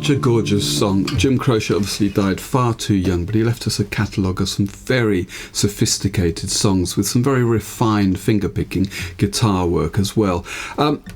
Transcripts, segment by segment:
Such a gorgeous song. Jim Croce obviously died far too young, but he left us a catalogue of some very sophisticated songs with some very refined finger-picking guitar work as well.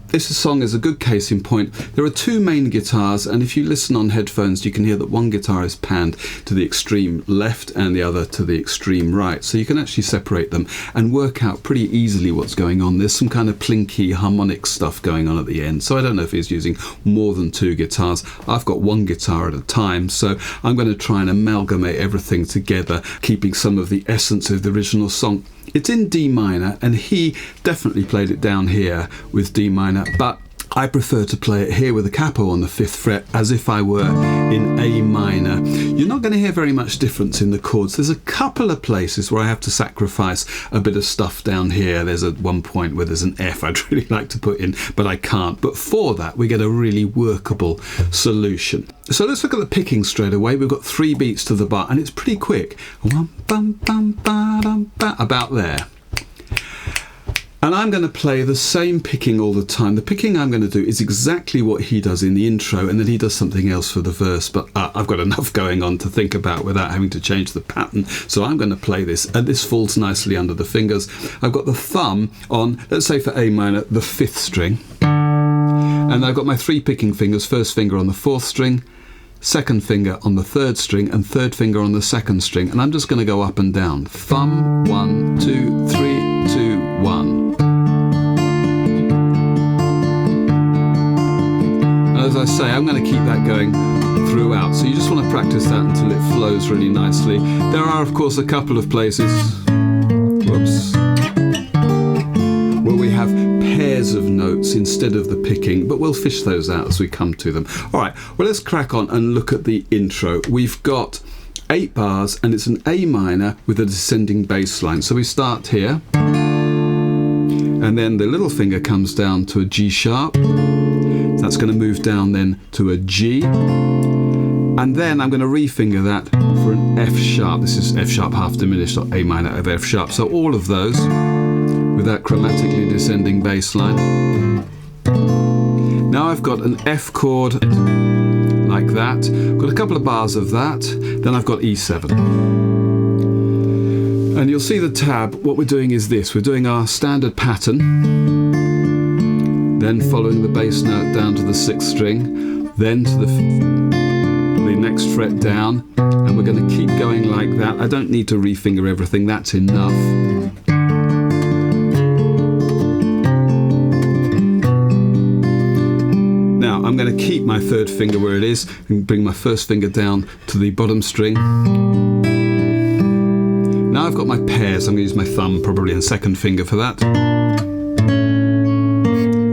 This song is a good case in point. There are two main guitars, and if you listen on headphones you can hear that one guitar is panned to the extreme left and the other to the extreme right, so you can actually separate them and work out pretty easily what's going on. There's some kind of plinky harmonic stuff going on at the end, so I don't know if he's using more than two guitars. I've got one guitar at a time, so I'm going to try and amalgamate everything together, keeping some of the essence of the original song. It's in D minor, and he definitely played it down here with D minor, but I prefer to play it here with a capo on the 5th fret as if I were in A minor. You're not going to hear very much difference in the chords. There's a couple of places where I have to sacrifice a bit of stuff down here. There's at one point where there's an F I'd really like to put in, but I can't. But for that, we get a really workable solution. So let's look at the picking straight away. We've got 3 beats to the bar, and it's pretty quick. About there. And I'm going to play the same picking all the time. The picking I'm going to do is exactly what he does in the intro, and then he does something else for the verse, but I've got enough going on to think about without having to change the pattern. So I'm going to play this, and this falls nicely under the fingers. I've got the thumb on, let's say for A minor, the 5th string. And I've got my 3 picking fingers, first finger on the 4th string, second finger on the 3rd string, and third finger on the 2nd string. And I'm just going to go up and down. Thumb, 1, 2, 3, 2, 1. As I say, I'm going to keep that going throughout, so you just want to practice that until it flows really nicely. There are, of course, a couple of places where we have pairs of notes instead of the picking, but we'll fish those out as we come to them. Alright, well, let's crack on and look at the intro. We've got 8 bars, and it's an A minor with a descending bass line. So we start here, and then the little finger comes down to a G sharp. That's going to move down then to a G, and then I'm going to refinger that for an F sharp. This is F sharp half diminished, or A minor of F sharp. So all of those with that chromatically descending bass line. Now I've got an F chord like that. I've got a couple of bars of that. Then I've got E7. And you'll see the tab. What we're doing is this. We're doing our standard pattern, then following the bass note down to the 6th string, then to the next fret down, and we're going to keep going like that. I don't need to refinger everything, that's enough. Now I'm going to keep my 3rd finger where it is and bring my 1st finger down to the bottom string. Now I've got my pairs. I'm going to use my thumb probably and 2nd finger for that.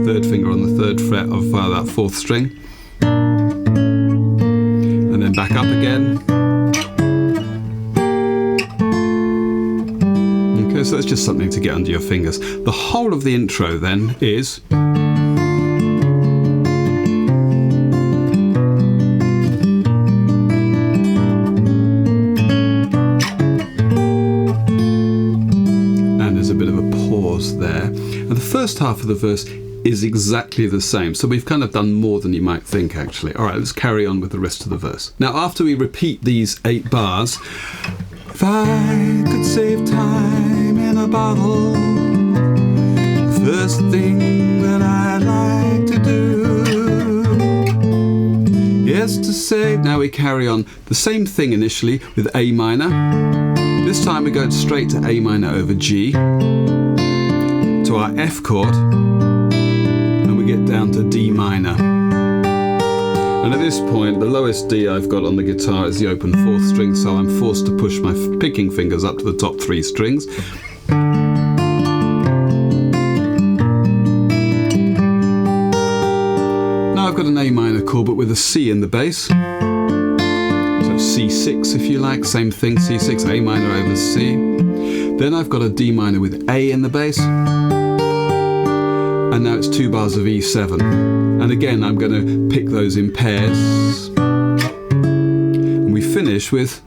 3rd finger on the 3rd fret of that 4th string, and then back up again. Okay, so that's just something to get under your fingers. The whole of the intro then is and there's a bit of a pause there, and the first half of the verse is exactly the same. So we've kind of done more than you might think, actually. All right, let's carry on with the rest of the verse. Now, after we repeat these 8 bars, if I could save time in a bottle, first thing that I'd like to do is to save. Now we carry on the same thing initially with A minor. This time we go straight to A minor over G, to our F chord, get down to D minor. And at this point, the lowest D I've got on the guitar is the open 4th string, so I'm forced to push my picking fingers up to the top 3 strings. Now I've got an A minor chord, but with a C in the bass. So C6 if you like, same thing, C6, A minor over C. Then I've got a D minor with A in the bass. And now it's 2 bars of E7. And again, I'm going to pick those in pairs. And we finish with...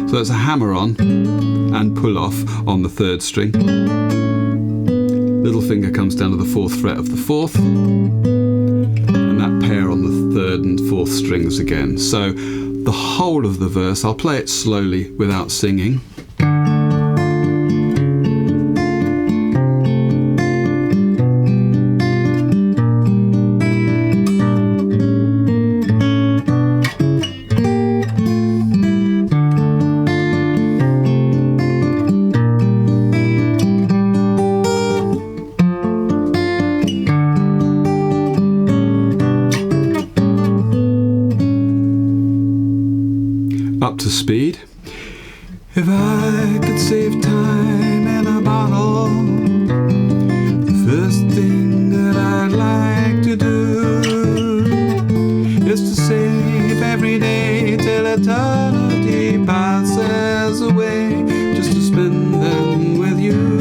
So that's a hammer on and pull off on the 3rd string. Little finger comes down to the 4th fret of the 4th. And that pair on the third and fourth strings again. So the whole of the verse, I'll play it slowly without singing. Up to speed. If I could save time in a bottle, the first thing that I'd like to do is to save every day till eternity passes away, just to spend them with you.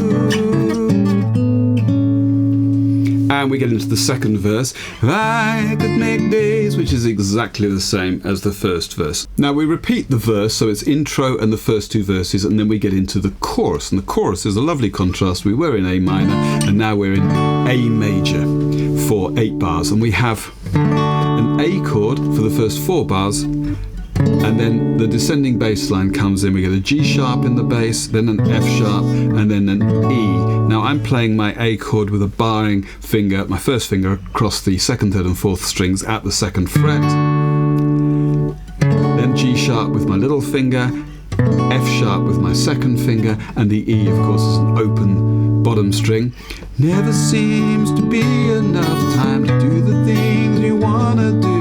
And we get into the second verse. If I could make days, which is exactly the same as the first verse. Now we repeat the verse, so it's intro and the first two verses, and then we get into the chorus. And the chorus is a lovely contrast. We were in A minor, and now we're in A major for 8 bars. And we have an A chord for the first 4 bars, and then the descending bass line comes in. We get a G sharp in the bass, then an F sharp, and then an E. Now I'm playing my A chord with a barring finger, my first finger, across the second, third and fourth strings at the 2nd fret. Then G sharp with my little finger, F sharp with my 2nd finger, and the E, of course, is an open bottom string. Never seems to be enough time to do the things you want to do.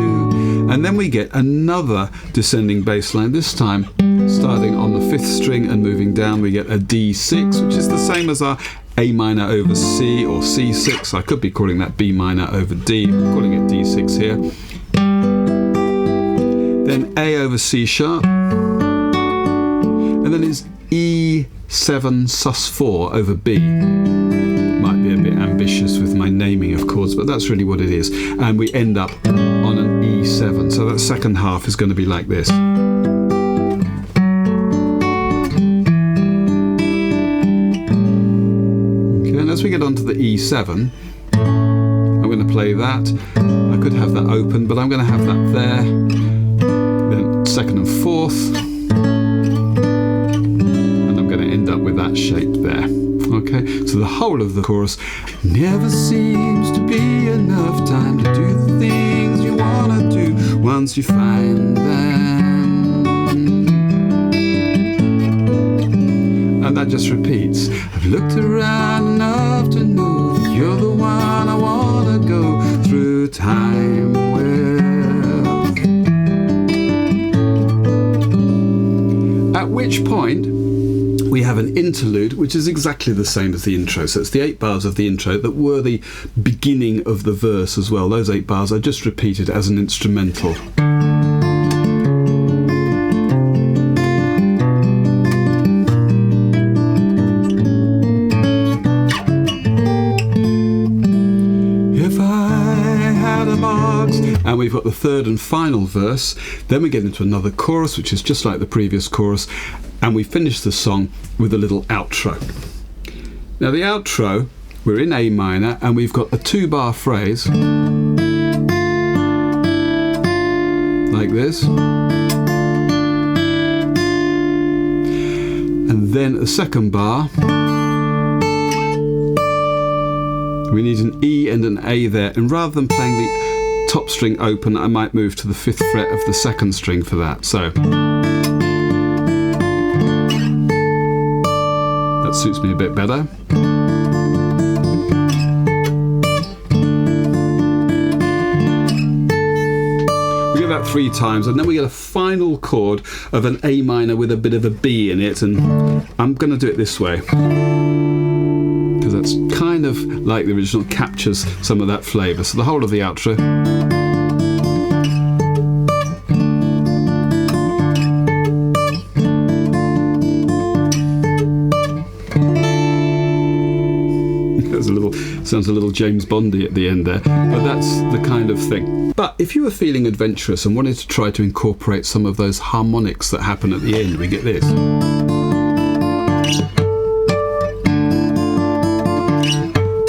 And then we get another descending bass line, this time starting on the 5th string and moving down. We get a D6, which is the same as our A minor over C, or C6. I could be calling that B minor over D. I'm calling it D6 here. Then A over C sharp. And then it's E7 sus4 over B. Might be a bit ambitious with my naming of chords, but that's really what it is. And we end up on an E7. So that second half is going to be like this. Okay, and as we get onto the E7, I'm going to play that. I could have that open, but I'm going to have that there. Then 2nd and 4th. And I'm going to end up with that shape there. Okay, so the whole of the chorus. Never seems to be enough time to do the things you want to do once you find them. And that just repeats. I've looked around enough to know that you're the one I want to go through time with. At which point we have an interlude, which is exactly the same as the intro. So it's the 8 bars of the intro that were the beginning of the verse as well. Those 8 bars are just repeated as an instrumental. If I had a box. And we've got the third and final verse. Then we get into another chorus, which is just like the previous chorus. And we finish the song with a little outro. Now the outro, we're in A minor, and we've got a 2-bar phrase like this, and then a 2nd bar. We need an E and an A there, and rather than playing the top string open, I might move to the 5th fret of the 2nd string for that. So suits me a bit better. We get that 3 times, and then we get a final chord of an A minor with a bit of a B in it, and I'm going to do it this way because that's kind of like the original, captures some of that flavour. So the whole of the outro. Sounds a little James Bondy at the end there, but that's the kind of thing. But if you were feeling adventurous and wanted to try to incorporate some of those harmonics that happen at the end, we get this.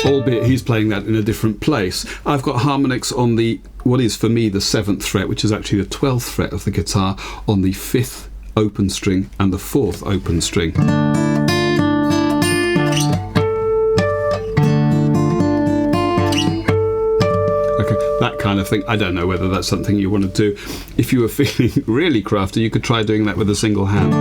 Albeit he's playing that in a different place. I've got harmonics on the what is for me the 7th fret, which is actually the 12th fret of the guitar, on the 5th open string and the 4th open string. That kind of thing. I don't know whether that's something you want to do. If you were feeling really crafty, you could try doing that with a single hand.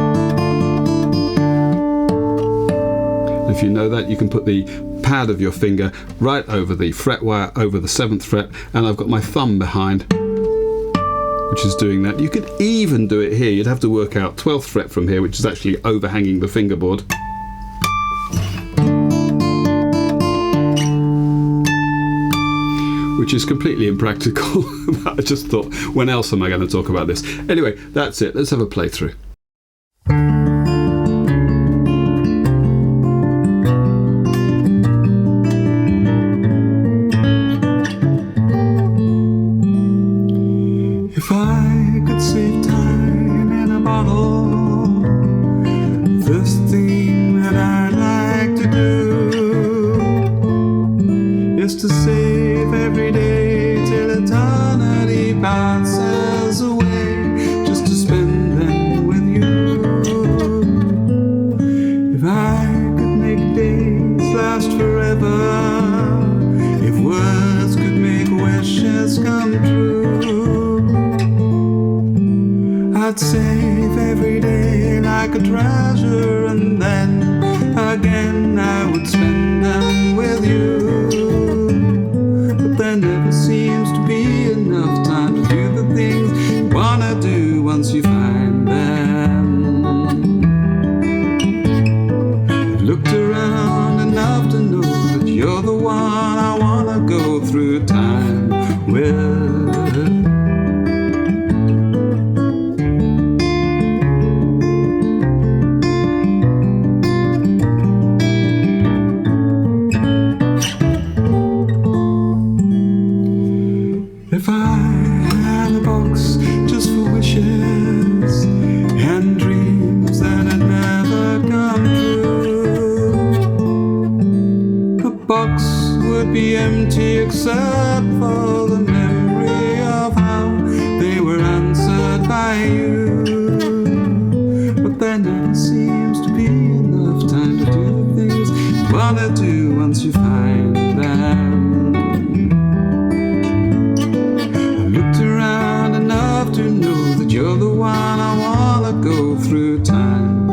If you know that, you can put the pad of your finger right over the fret wire over the 7th fret, and I've got my thumb behind, which is doing that. You could even do it here. You'd have to work out 12th fret from here, which is actually overhanging the fingerboard. Which is completely impractical. I just thought, when else am I going to talk about this? Anyway, that's it. Let's have a playthrough. If I could save time in a bottle, first thing that I'd like to do is to save every day till eternity passes away, just to spend them with you. If I could make days last forever, if words could make wishes come true, I'd save every day like a treasure, and then again I would spend them with you. But there never seems to be enough time to do the things you wanna do once you find them. I've looked around enough to know that you're the one I wanna go through time with. If I had a box just for wishes and dreams that had never come true, the box would be empty except for the memory of how they were answered by you. But there never seems to be enough time to do the things you wanna do once you find them. To know that you're the one I wanna go through time